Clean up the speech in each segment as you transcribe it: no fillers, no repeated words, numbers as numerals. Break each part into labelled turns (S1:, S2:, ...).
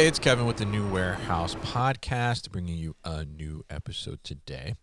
S1: Hey, it's Kevin with the New Warehouse Podcast, bringing you a new episode today.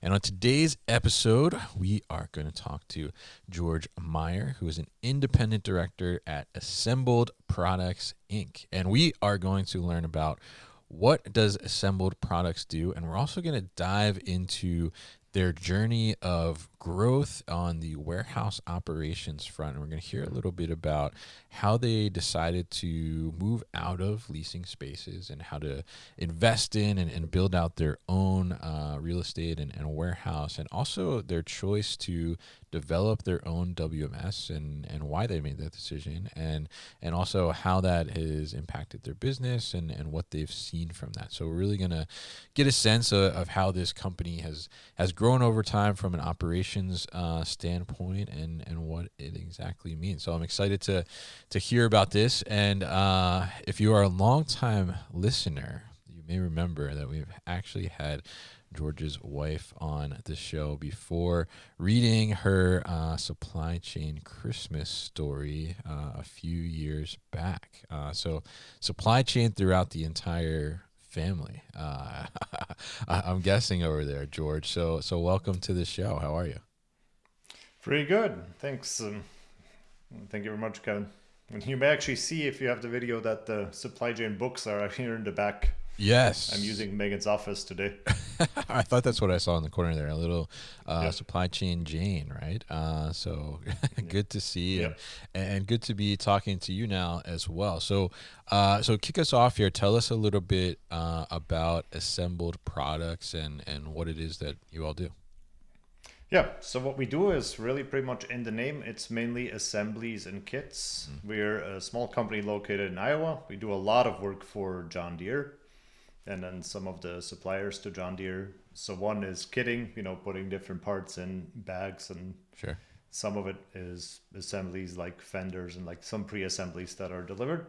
S1: And on today's episode, we are going to talk to Georg Meyer, who is an independent director at Assembled Products, Inc. And we are going to learn about what does Assembled Products do, and we're also going to dive into their journey of growth on the warehouse operations front. And we're going to hear a little bit about how they decided to move out of leasing spaces and how to invest in and build out their own real estate and warehouse, and also their choice to develop their own WMS and why they made that decision, and also how that has impacted their business and what they've seen from that. So we're really going to get a sense of how this company has grown over time from an operations standpoint and what it exactly means. So I'm excited to hear about this. And if you are a longtime listener, you may remember that we've actually had George's wife on the show before, reading her supply chain Christmas story a few years back. So supply chain throughout the entire family. I'm guessing over there, George. So welcome to the show. How are you?
S2: Pretty good. Thanks. Thank you very much, Kevin. And you may actually see, if you have the video, that the supply chain books are here in the back.
S1: Yes.
S2: I'm using Megan's office today.
S1: I thought that's what I saw in the corner there, a little
S2: Yep.
S1: supply chain Jane, right? So good to see,
S2: Yep.
S1: and good to be talking to you now as well. So kick us off here. Tell us a little bit about Assembled Products and what it is that you all do.
S2: Yeah. So what we do is really pretty much in the name. It's mainly assemblies and kits. We're a small company located in Iowa. We do a lot of work for John Deere and then some of the suppliers to John Deere. So one is kitting, putting different parts in bags, and
S1: Sure.
S2: some of it is assemblies like fenders and like some pre-assemblies that are delivered.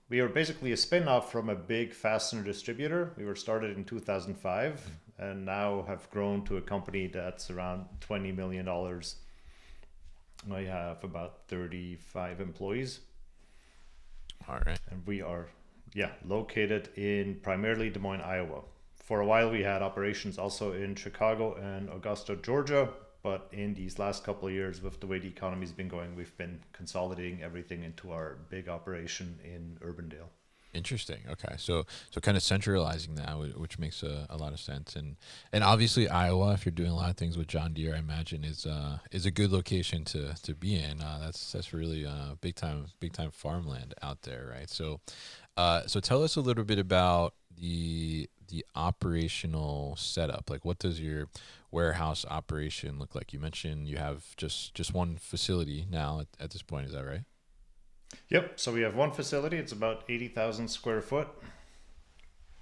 S2: We were basically a spin-off from a big fastener distributor. We were started in 2005 and now have grown to a company that's around $20 million. I have about 35 employees,
S1: All right.
S2: and we are located in primarily Des Moines, Iowa. For a while, we had operations also in Chicago and Augusta, Georgia. But in these last couple of years, with the way the economy's been going, we've been consolidating everything into our big operation in Urbandale.
S1: Interesting. Okay, so kind of centralizing that, which makes a lot of sense, and obviously Iowa, if you're doing a lot of things with John Deere, I imagine is a good location to be in. That's really big time farmland out there, right? So tell us a little bit about the operational setup. Like, what does your warehouse operation look like? You mentioned you have just one facility now at this point. Is that right?
S2: Yep. So we have one facility. It's about 80,000 square foot,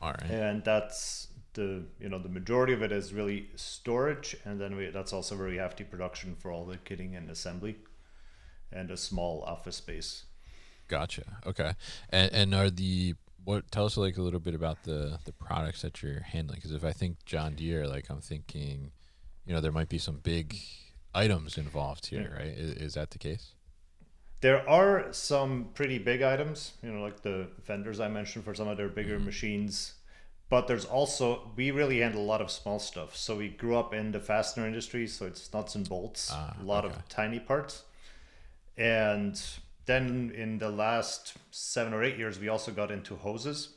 S1: All right.
S2: and that's the majority of it is really storage, and then that's also where we have the production for all the kitting and assembly, and a small office space.
S1: Gotcha. Okay. And are tell us like a little bit about the products that you're handling, because if I think John Deere, like I'm thinking, there might be some big items involved
S2: Yeah.
S1: here, right? Is that the case?
S2: There are some pretty big items, like the fenders I mentioned for some of their bigger machines. But there's also, we really handle a lot of small stuff. So we grew up in the fastener industry, so it's nuts and bolts, a lot
S1: Okay.
S2: of tiny parts. And then in the last 7 or 8 years, we also got into hoses,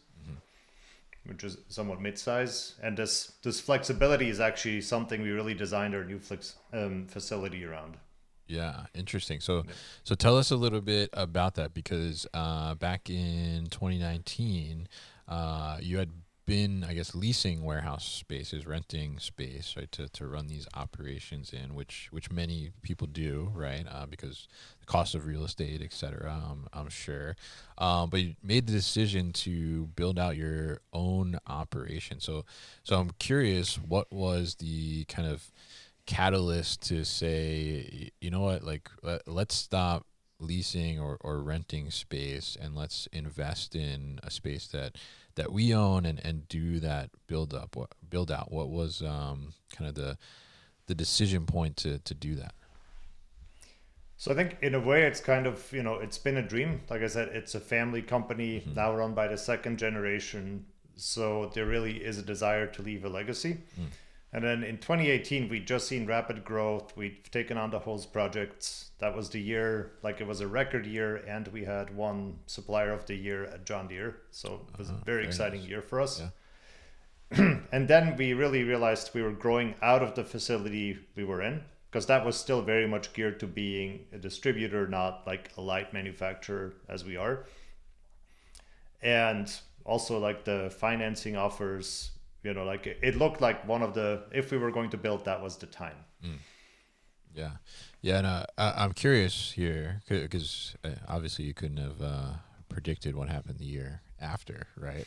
S2: which is somewhat mid-size. And this flexibility is actually something we really designed our new facility around.
S1: Yeah, interesting. So tell us a little bit about that, because back in 2019, you had been, I guess, leasing warehouse spaces, renting space, right, to run these operations in, which many people do, right, because the cost of real estate, et cetera, I'm sure. But you made the decision to build out your own operation. So I'm curious, what was the kind of catalyst to say, you know what, like let's stop leasing or renting space and let's invest in a space that we own and do that build out? What was, kind of the decision point to do that?
S2: So I think in a way it's kind of, it's been a dream. Like I said, it's a family company
S1: Mm-hmm.
S2: now run by the second generation. So there really is a desire to leave a legacy.
S1: Mm.
S2: And then in 2018, we just seen rapid growth. We've taken on the hose projects. That was the year, like it was a record year, and we had one supplier of the year at John Deere. So it was a very exciting
S1: Nice.
S2: year for us.
S1: Yeah.
S2: And then we really realized we were growing out of the facility we were in, because that was still very much geared to being a distributor, not like a light manufacturer as we are. And also like the financing offers, like it looked like one of the, if we were going to build, that was the time.
S1: Mm. Yeah, yeah, and I'm curious here because obviously you couldn't have predicted what happened the year after, right?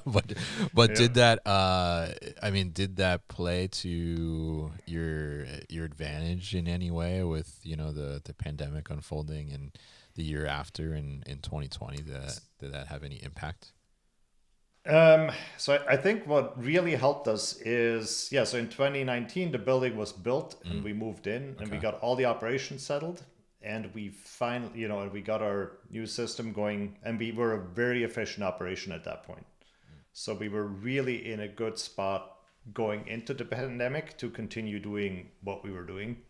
S1: But
S2: Yeah.
S1: did that? I mean, did that play to your advantage in any way with the pandemic unfolding and the year after in 2020? Did that have any impact?
S2: So I think what really helped us is, yeah, so in 2019, the building was built and
S1: Mm.
S2: we moved in and we
S1: Okay.
S2: got all the operations settled, and we finally, and we got our new system going, and we were a very efficient operation at that point. So we were really in a good spot going into the pandemic to continue doing what we were doing.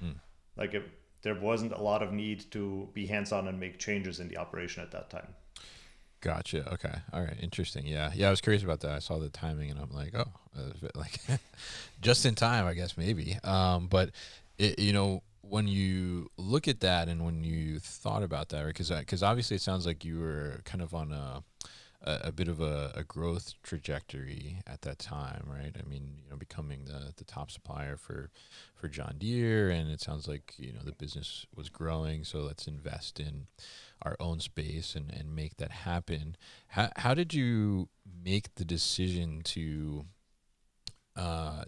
S1: Mm.
S2: Like there wasn't a lot of need to be hands-on and make changes in the operation at that time.
S1: Gotcha. Okay. All right. Interesting. Yeah. Yeah. I was curious about that. I saw the timing, and I'm like, oh, like just in time, I guess maybe. But when you look at that, and when you thought about that, right? Because obviously it sounds like you were kind of on a bit of a growth trajectory at that time, right? I mean, becoming the top supplier for John Deere, and it sounds like the business was growing. So let's invest in our own space and make that happen. How did you make the decision to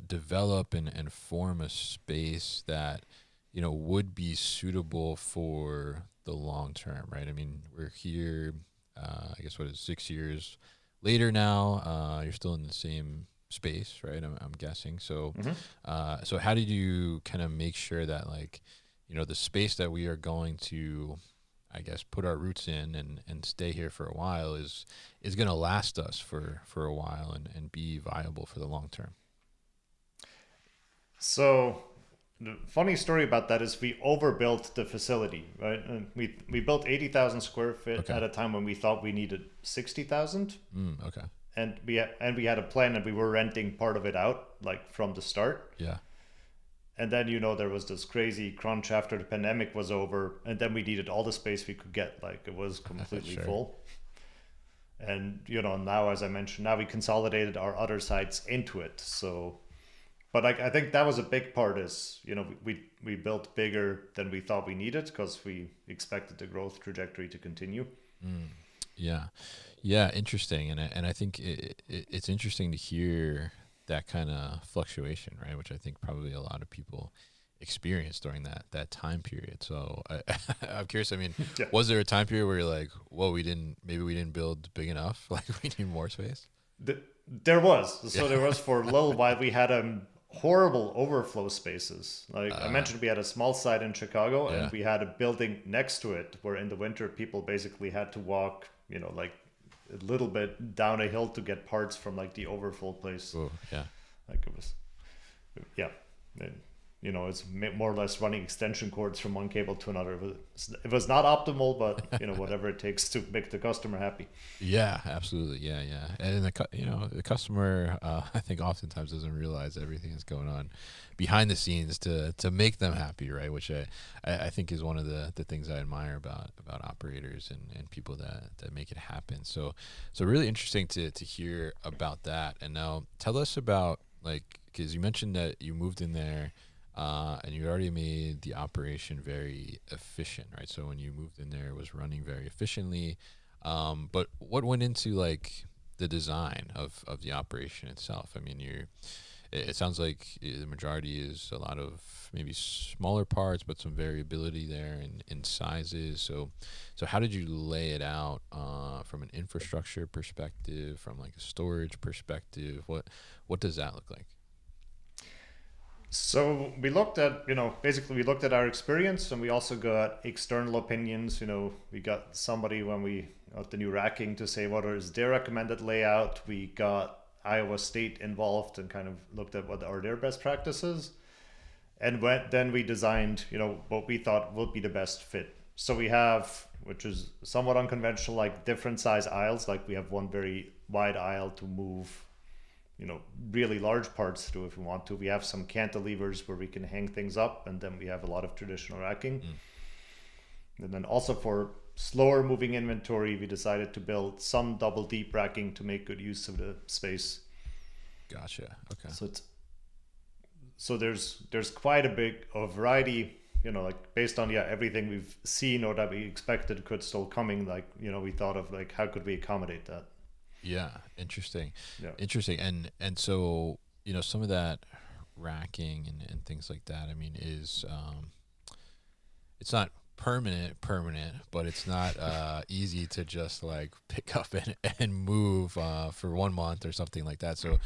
S1: develop and form a space that would be suitable for the long term, right? I mean, we're here. I guess what is 6 years later now. You're still in the same space, right? I'm guessing. So,
S2: Mm-hmm.
S1: so how did you kind of make sure that like the space that we are going to, I guess, put our roots in and stay here for a while is going to last us for a while and be viable for the long term.
S2: So the funny story about that is we overbuilt the facility, right? And we built 80,000 square feet
S1: Okay.
S2: at a time when we thought we needed 60,000,
S1: Okay.
S2: and we had a plan, and we were renting part of it out like from the start.
S1: Yeah.
S2: And then there was this crazy crunch after the pandemic was over, and then we needed all the space we could get. Like it was completely
S1: Sure.
S2: full. And now, as I mentioned, now we consolidated our other sites into it. So but like I think that was a big part is we built bigger than we thought we needed because we expected the growth trajectory to continue.
S1: Mm. Yeah. Yeah. Interesting. And I think it's interesting to hear that kind of fluctuation, right? Which I think probably a lot of people experienced during that time period. So I'm curious. I mean,
S2: Yeah.
S1: was there a time period where you're like, "Whoa, maybe we didn't build big enough. Like we need more space."
S2: There was. So
S1: Yeah.
S2: there was for a little while we had horrible overflow spaces. Like I mentioned, we had a small site in Chicago,
S1: Yeah.
S2: and we had a building next to it where in the winter people basically had to walk, like a little bit down a hill to get parts from like the overflow place.
S1: Oh, yeah.
S2: Like it was, yeah. And, it's more or less running extension cords from one cable to another. It was not optimal, but whatever it takes to make the customer happy.
S1: Yeah, absolutely. Yeah, yeah. And the customer, I think oftentimes doesn't realize everything that's going on behind the scenes to make them happy, right? Which I think is one of the things I admire about operators and people that make it happen. So really interesting to hear about that. And now tell us about like, because you mentioned that you moved in there. And you already made the operation very efficient, right? So when you moved in there, it was running very efficiently. But what went into like the design of the operation itself? I mean, it sounds like the majority is a lot of maybe smaller parts, but some variability there in sizes. So how did you lay it out from an infrastructure perspective, from like a storage perspective? What does that look like?
S2: So we looked at, basically we looked at our experience, and we also got external opinions. We got somebody when we got the new racking to say what is their recommended layout. We got Iowa State involved and kind of looked at what are their best practices. And then we designed, what we thought would be the best fit. So we have, which is somewhat unconventional, like different size aisles. Like we have one very wide aisle to move really large parts through if we want to. We have some cantilevers where we can hang things up, and then we have a lot of traditional racking. And then also for slower moving inventory, we decided to build some double deep racking to make good use of the space.
S1: Gotcha. Okay.
S2: So there's quite a big of variety, like based on everything we've seen or that we expected could still coming. Like we thought of like how could we accommodate that.
S1: Yeah, interesting.
S2: Yeah.
S1: Interesting. And so, some of that racking and things like that, I mean, is it's not permanent, but it's not easy to just like pick up and move for 1 month or something like that. So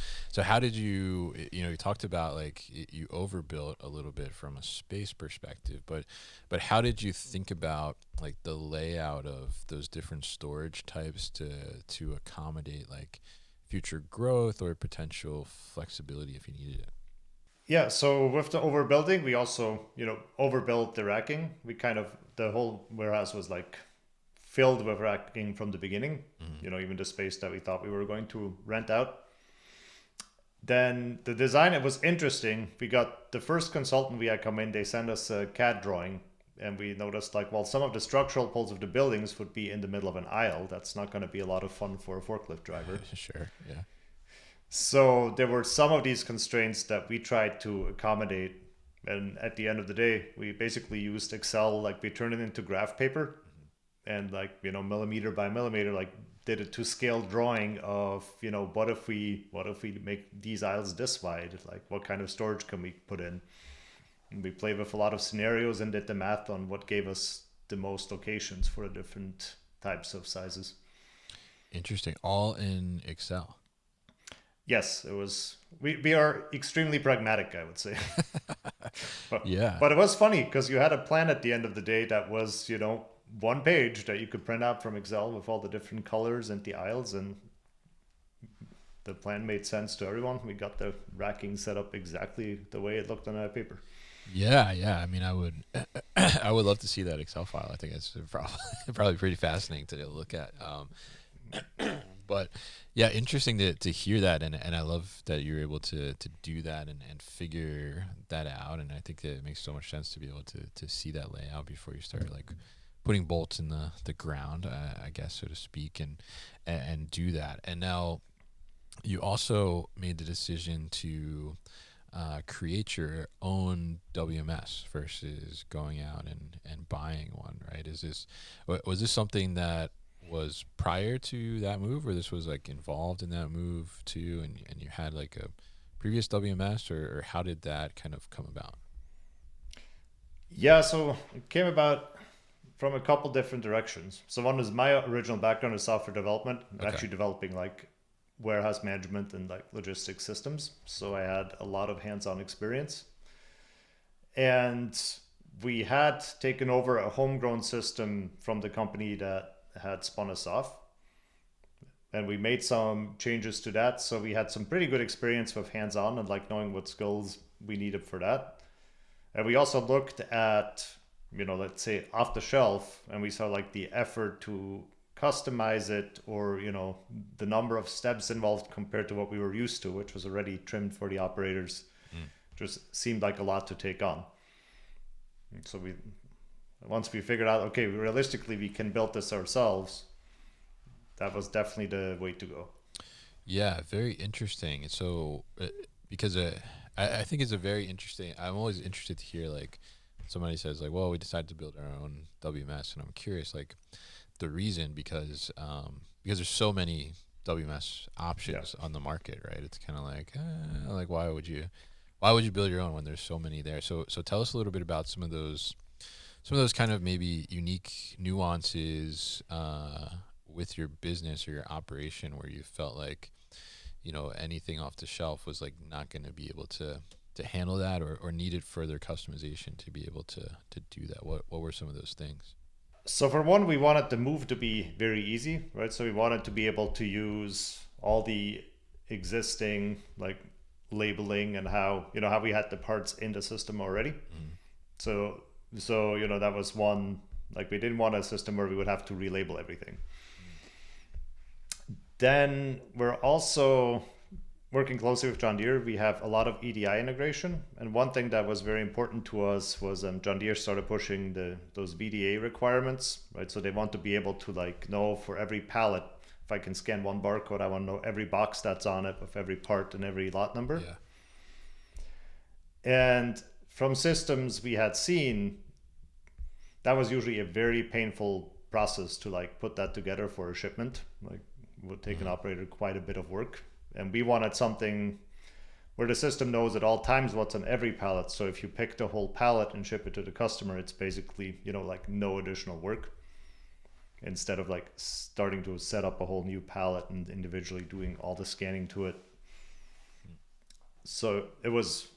S1: how did you talked about like you overbuilt a little bit from a space perspective, but how did you think about like the layout of those different storage types to accommodate like future growth or potential flexibility if you needed it?
S2: Yeah, so with the overbuilding, we also, overbuilt the racking. The whole warehouse was like filled with racking from the beginning, even the space that we thought we were going to rent out. Then the design, it was interesting. We got the first consultant we had come in, they sent us a CAD drawing, and we noticed like, well, some of the structural poles of the buildings would be in the middle of an aisle. That's not going to be a lot of fun for a forklift driver.
S1: Sure. Yeah.
S2: So there were some of these constraints that we tried to accommodate. And at the end of the day, we basically used Excel, like we turned it into graph paper and like, millimeter by millimeter, like did a to scale drawing of, what if we make these aisles this wide? Like what kind of storage can we put in? And we played with a lot of scenarios and did the math on what gave us the most locations for the different types of sizes.
S1: Interesting. All in Excel.
S2: Yes, it was. We are extremely pragmatic, I would say.
S1: Yeah.
S2: But it was funny because you had a plan at the end of the day that was, one page that you could print out from Excel with all the different colors and the aisles, and the plan made sense to everyone. We got the racking set up exactly the way it looked on that paper.
S1: Yeah. I mean, I would, I would love to see that Excel file. I think it's probably pretty fascinating to look at. But yeah, interesting to hear that, and I love that you're able to do that and figure that out. And I think that it makes so much sense to be able to see that layout before you start like putting bolts in the ground, I guess, so to speak, and do that. And now you also made the decision to create your own WMS versus going out and buying one, right? Was this something that was prior to that move, or this was like involved in that move too, and you had like a previous WMS, or how did that kind of come about?
S2: Yeah, so it came about from a couple different directions. So one is my original background is software development, and actually developing like warehouse management and like logistics systems. So I had a lot of hands-on experience. And we had taken over a homegrown system from the company that had spun us off. And we made some changes to that. So we had some pretty good experience with hands-on and like knowing what skills we needed for that. And we also looked at, let's say off the shelf, and we saw like the effort to customize it, or, the number of steps involved compared to what we were used to, which was already trimmed for the operators. Just seemed like a lot to take on. And so once we figured out, okay, realistically, we can build this ourselves, that was definitely the way to go.
S1: Yeah, very interesting. So, because I think it's a very interesting. I'm always interested to hear like somebody says like, "Well, we decided to build our own WMS," and I'm curious like the reason because there's so many WMS options on the market, right? It's kind of like why would you build your own when there's so many there? So tell us a little bit about some of those kind of maybe unique nuances with your business or your operation where you felt like anything off the shelf was like not going to be able to handle that, or needed further customization to be able to do that? What were some of those things?
S2: So for one, we wanted the move to be very easy, right? So we wanted to be able to use all the existing like labeling and how we had the parts in the system already. So that was one, like we didn't want a system where we would have to relabel everything. Then we're also working closely with John Deere. We have a lot of EDI integration, and one thing that was very important to us was John Deere started pushing those VDA requirements, right? So they want to be able to like know for every pallet, if I can scan one barcode, I want to know every box that's on it of every part and every lot number.
S1: Yeah.
S2: And from systems we had seen, that was usually a very painful process to like put that together for a shipment. Like it would take an operator quite a bit of work. And we wanted something where the system knows at all times what's on every pallet. So if you pick the whole pallet and ship it to the customer, it's basically, like no additional work, instead of like starting to set up a whole new pallet and individually doing all the scanning to it. So it was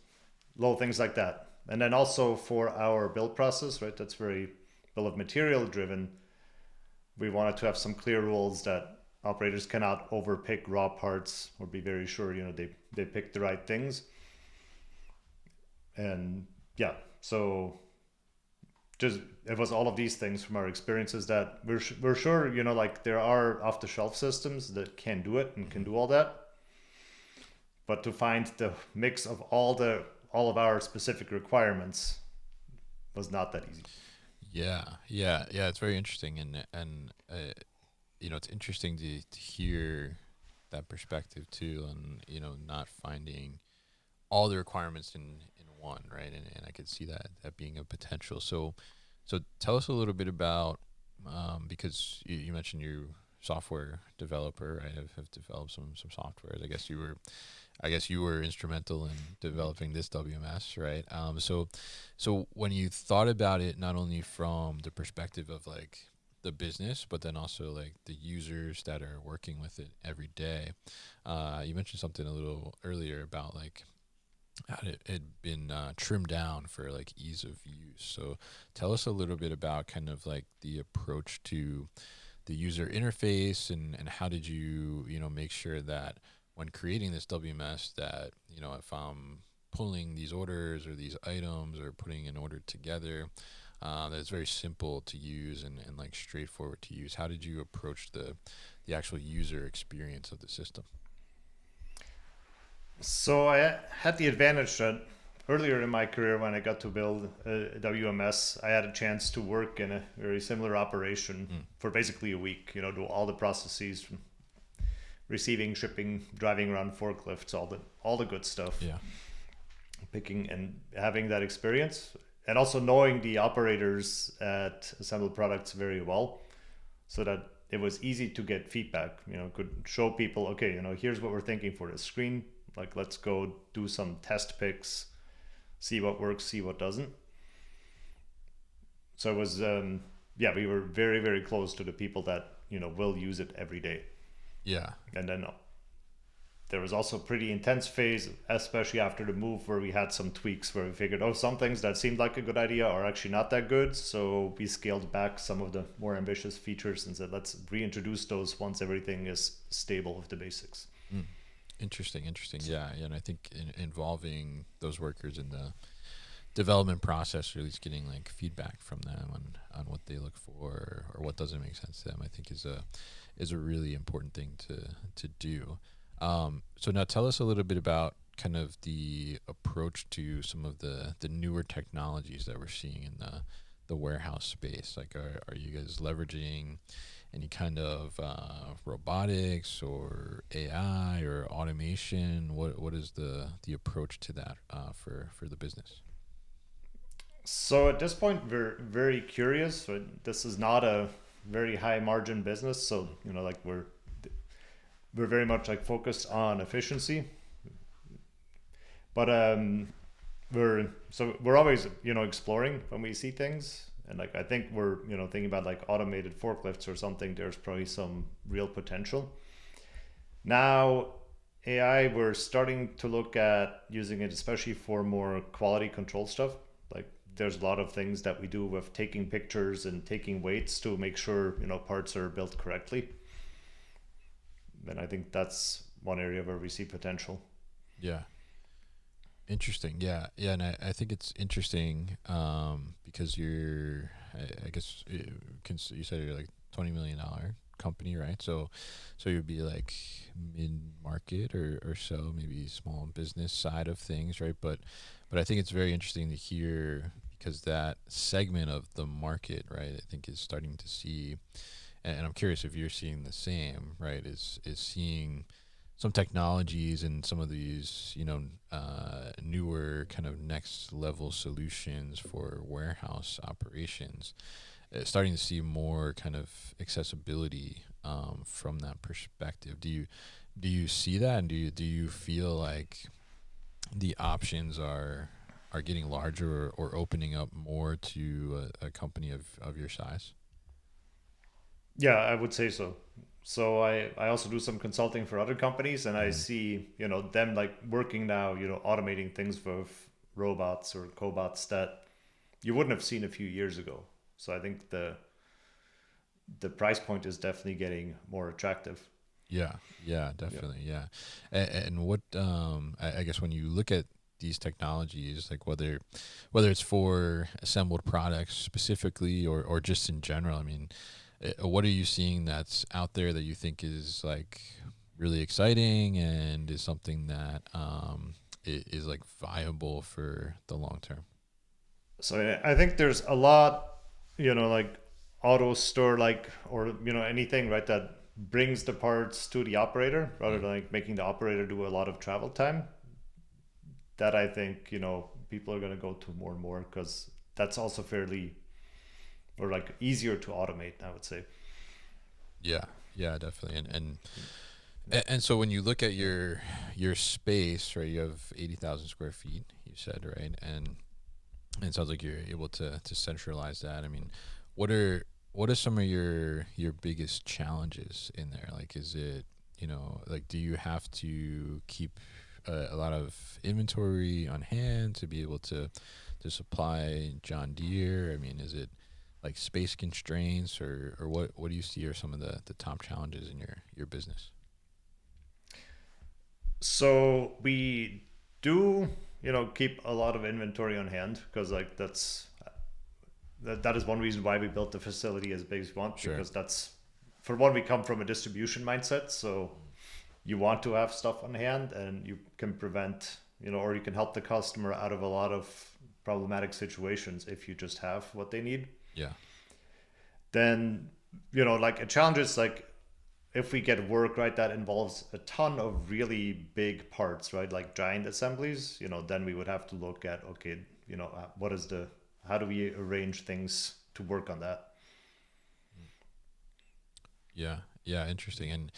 S2: little things like that. And then also for our build process, right, that's very bill of material driven. We wanted to have some clear rules that operators cannot overpick raw parts, or be very sure they pick the right things. And yeah, so just it was all of these things from our experiences that we're sure like there are off-the-shelf systems that can do it and can do all that, but to find the mix of all of our specific requirements was not that easy.
S1: Yeah. It's very interesting, and it's interesting to hear that perspective too, and not finding all the requirements in one, right? And I could see that being a potential. So tell us a little bit about because you mentioned you software developer, right? Have developed some software. I guess you were instrumental in developing this WMS, right? So when you thought about it, not only from the perspective of like the business, but then also like the users that are working with it every day, you mentioned something a little earlier about like how it had been trimmed down for like ease of use. So tell us a little bit about kind of like the approach to the user interface, and how did you make sure that when creating this WMS that if I'm pulling these orders or these items or putting an order together, that it's very simple to use and like straightforward to use. How did you approach the actual user experience of the system?
S2: So I had the advantage that earlier in my career, when I got to build a WMS, I had a chance to work in a very similar operation for basically a week, do all the processes from receiving, shipping, driving around forklifts, all the good stuff.
S1: Yeah.
S2: Picking and having that experience, and also knowing the operators at Assembled Products very well, so that it was easy to get feedback. Could show people, okay, here's what we're thinking for this screen. Like, let's go do some test picks, see what works, see what doesn't. So it was, we were very, very close to the people that will use it every day.
S1: Yeah.
S2: And then there was also a pretty intense phase, especially after the move, where we had some tweaks where we figured, some things that seemed like a good idea are actually not that good. So we scaled back some of the more ambitious features and said, let's reintroduce those once everything is stable with the basics.
S1: Interesting. Yeah. And I think involving those workers in the development process, or at least getting like feedback from them on what they look for or what doesn't make sense to them, I think is a really important thing to do. So now tell us a little bit about kind of the approach to some of the newer technologies that we're seeing in the warehouse space. Like, are you guys leveraging any kind of robotics or AI or automation? What is the approach to that for the business?
S2: So at this point, we're very curious. This is not a very high margin business, so like we're very much like focused on efficiency. But we're always exploring when we see things, and like I think we're thinking about like automated forklifts or something. There's probably some real potential. Now, AI, we're starting to look at using it, especially for more quality control stuff. Like there's a lot of things that we do with taking pictures and taking weights to make sure, parts are built correctly. And I think that's one area where we see potential.
S1: Yeah. Interesting. Yeah. Yeah. And I think it's interesting because I guess you said you're like $20 million company, right? So you'd be like mid market or so, maybe small business side of things, right? But I think it's very interesting to hear because that segment of the market, right, I think is starting to see, and I'm curious if you're seeing the same, right? Is seeing some technologies and some of these, newer kind of next level solutions for warehouse operations, starting to see more kind of accessibility from that perspective. Do you see that, and do you feel like the options are getting larger or opening up more to a company of your size?
S2: Yeah, I would say so. So I also do some consulting for other companies, and I
S1: Hmm.
S2: see, them like working now, automating things with robots or cobots that you wouldn't have seen a few years ago. So I think the price point is definitely getting more attractive.
S1: Yeah, yeah,
S2: Yeah.
S1: definitely, yeah. And what I guess when you look at these technologies, like whether it's for assembled products specifically or just in general, I mean, what are you seeing that's out there that you think is like really exciting and is something that is like viable for the long term?
S2: So I think there's a lot, like auto store, like, or, anything, right, that brings the parts to the operator rather
S1: Mm.
S2: than like making the operator do a lot of travel time. That I think, people are going to go to more and more because that's also fairly or like easier to automate, I would say.
S1: Yeah, yeah, definitely. And so when you look at your space, right, you have 80,000 square feet, you said, right? And it sounds like you're able to centralize that. I mean, what are what are some of your biggest challenges in there? Like, is it, like, do you have to keep a lot of inventory on hand to be able to supply John Deere? I mean, is it like space constraints, or what do you see are some of the top challenges in your business?
S2: So we do, keep a lot of inventory on hand because like that is one reason why we built the facility as big as we want,
S1: Sure.
S2: because that's, for one, we come from a distribution mindset. So you want to have stuff on hand and you can prevent, or you can help the customer out of a lot of problematic situations if you just have what they need.
S1: Yeah.
S2: Then, like a challenge is like if we get work, right, that involves a ton of really big parts, right, like giant assemblies, then we would have to look at, okay, what is the, how do we arrange things to work on that?
S1: Yeah, yeah, interesting, and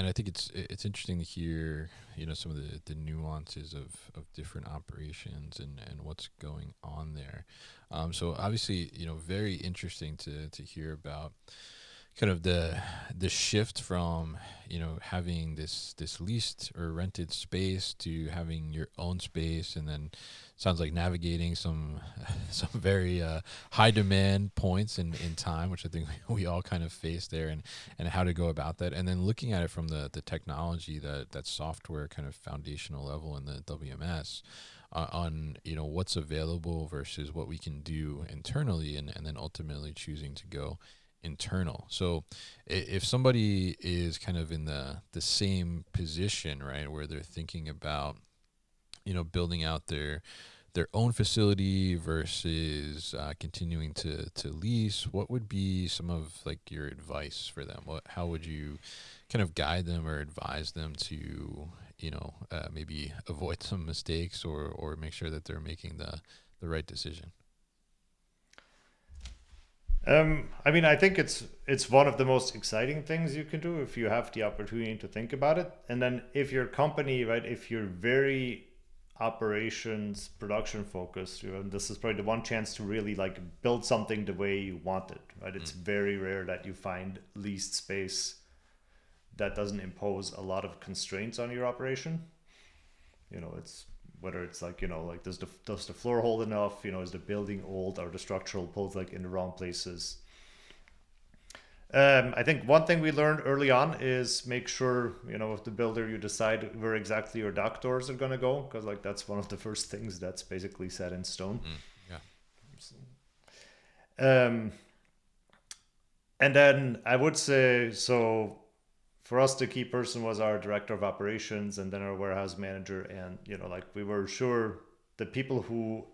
S1: I think it's interesting to hear, some of the nuances of different operations and what's going on there. So obviously, very interesting to hear about kind of the shift from, having this leased or rented space to having your own space, and then sounds like navigating some some very high demand points in time, which I think we all kind of face there, and how to go about that, and then looking at it from the technology, that software kind of foundational level in the WMS, on, what's available versus what we can do internally, and then ultimately choosing to go internal. So if somebody is kind of in the same position, right, where they're thinking about, building out their own facility versus continuing to lease, what would be some of like your advice for them? How would you kind of guide them or advise them to, maybe avoid some mistakes, or make sure that they're making the right decision?
S2: I mean, I think it's one of the most exciting things you can do if you have the opportunity to think about it. And then if your company, right, if you're very operations production focused, this is probably the one chance to really like build something the way you want it, right? It's
S1: Mm.
S2: very rare that you find leased space that doesn't impose a lot of constraints on your operation. It's whether it's like, like does the floor hold enough? Is the building old? Are the structural poles like in the wrong places? I think one thing we learned early on is make sure, with the builder, you decide where exactly your dock doors are going to go, because like that's one of the first things that's basically set in stone. Um, and then I would say, so for us, the key person was our director of operations and then our warehouse manager. And, like we were sure the people who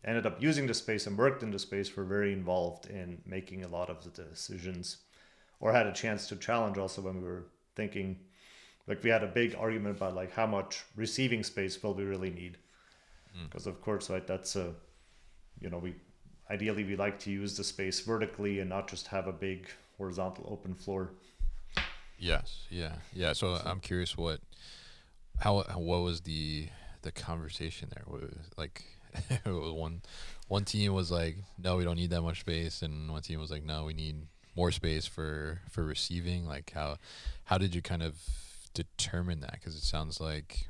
S2: ended up using the space and worked in the space were very involved in making a lot of the decisions, or had a chance to challenge also when we were thinking, like we had a big argument about like how much receiving space will we really need. Because of course, right, that's we ideally we like to use the space vertically and not just have a big horizontal open floor.
S1: Yes. Yeah. So I'm curious what was the conversation there? What was, like one team was like, no, we don't need that much space, and one team was like, no, we need more space for receiving. Like how did you kind of determine that? Because it sounds like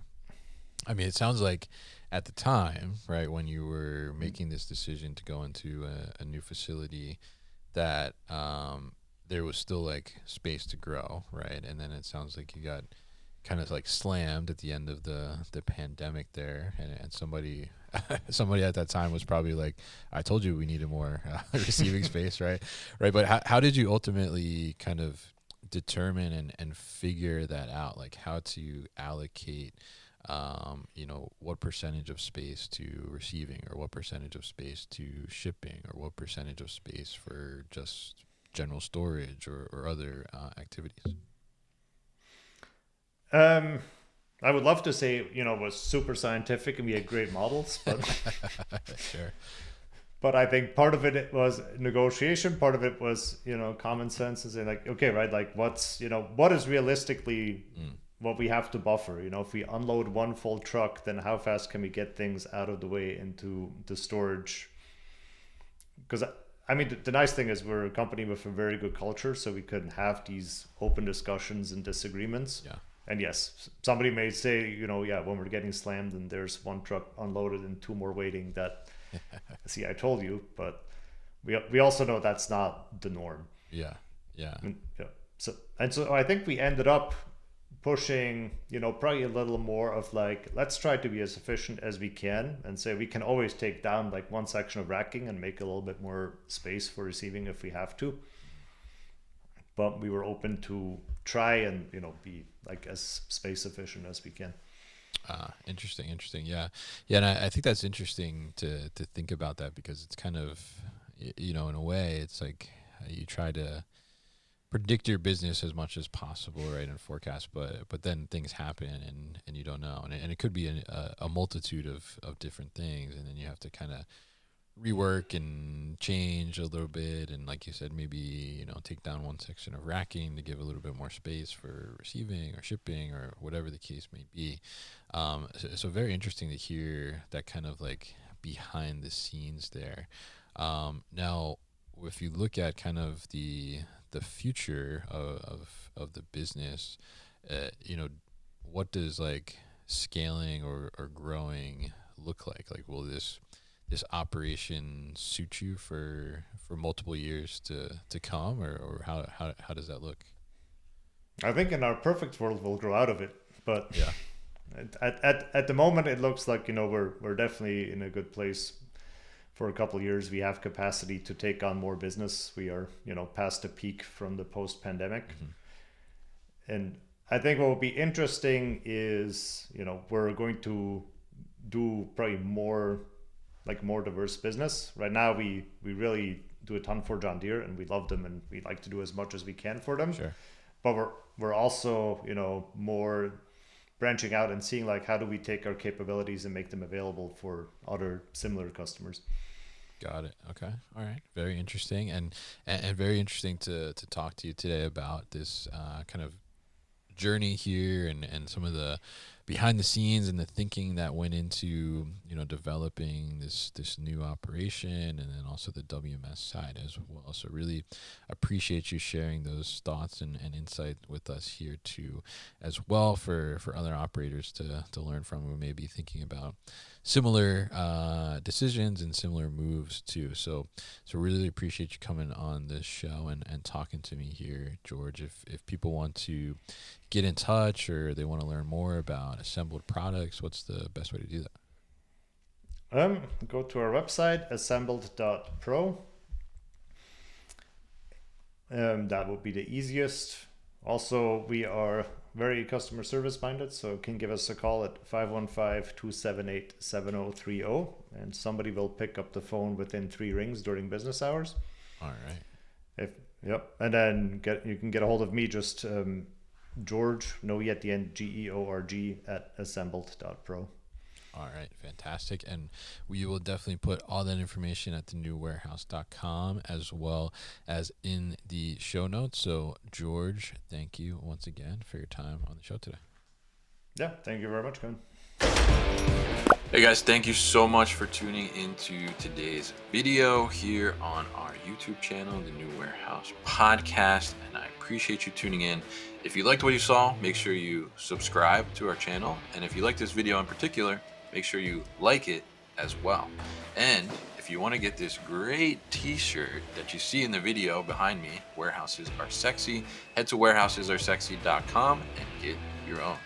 S1: at the time, right, when you were making this decision to go into a new facility, that there was still like space to grow, right? And then it sounds like you got kind of like slammed at the end of the pandemic there, and somebody at that time was probably like, I told you we needed more receiving space, right? But how did you ultimately kind of determine and figure that out, like how to allocate what percentage of space to receiving, or what percentage of space to shipping, or what percentage of space for just general storage or other activities?
S2: I would love to say, it was super scientific and we had great models, but
S1: Sure.
S2: but I think part of it was negotiation, part of it was, common sense, and saying like, okay, right, like what is realistically what we have to buffer. If we unload one full truck, then how fast can we get things out of the way into the storage? Because I mean, the nice thing is we're a company with a very good culture, so we could have these open discussions and disagreements.
S1: Yeah.
S2: And yes, somebody may say, yeah, when we're getting slammed and there's one truck unloaded and two more waiting, that, see, I told you, but we also know that's not the norm.
S1: Yeah.
S2: So I think we ended up pushing, probably a little more of like, let's try to be as efficient as we can, and say we can always take down like one section of racking and make a little bit more space for receiving if we have to. But we were open to try and, be like as space efficient as we can.
S1: Interesting. Yeah. And I think that's interesting to think about that, because it's kind of, in a way, it's like you try to predict your business as much as possible, right, and forecast, but then things happen and you don't know, and it could be a multitude of different things, and then you have to kind of rework and change a little bit, and like you said, maybe take down one section of racking to give a little bit more space for receiving or shipping or whatever the case may be. So very interesting to hear that kind of like behind the scenes there. Now, if you look at kind of the future of the business, what does like scaling or growing look like? Like, will this operation suit you for multiple years to come, or how does that look?
S2: I think in our perfect world we'll grow out of it, but
S1: Yeah.
S2: at the moment it looks like we're definitely in a good place. For a couple of years, we have capacity to take on more business. We are, past the peak from the post-pandemic. And I think what will be interesting is, we're going to do probably more diverse business. Right now, we really do a ton for John Deere, and we love them, and we like to do as much as we can for them.
S1: Sure.
S2: But we're also, more branching out and seeing like how do we take our capabilities and make them available for other similar customers.
S1: Got it. Okay. All right. Very interesting, and very interesting to talk to you today about this kind of journey here, and some of the behind the scenes and the thinking that went into developing this new operation, and then also the WMS side as well. So really appreciate you sharing those thoughts and insight with us here too, as well, for other operators to learn from who may be thinking about similar decisions and similar moves too. So really appreciate you coming on this show and talking to me here, George. If people want to get in touch or they want to learn more about assembled products, what's the best way to do that?
S2: Go to our website, assembled.pro. That would be the easiest. Also, we are very customer service minded, so you can give us a call at 515-278-7030, and somebody will pick up the phone within 3 rings during business hours.
S1: All right.
S2: And then you can get a hold of me, just George, no E at the end, GEORG at assembled.pro.
S1: All right, fantastic. And we will definitely put all that information at thenewwarehouse.com as well as in the show notes. So, George, thank you once again for your time on the show today.
S2: Yeah, thank you very much, Kevin.
S1: Hey guys, thank you so much for tuning into today's video here on our YouTube channel, The New Warehouse Podcast, and I appreciate you tuning in. If you liked what you saw, make sure you subscribe to our channel, and if you like this video in particular, make sure you like it as well. And if you want to get this great t-shirt that you see in the video behind me, Warehouses Are Sexy, head to warehousesaresexy.com and get your own.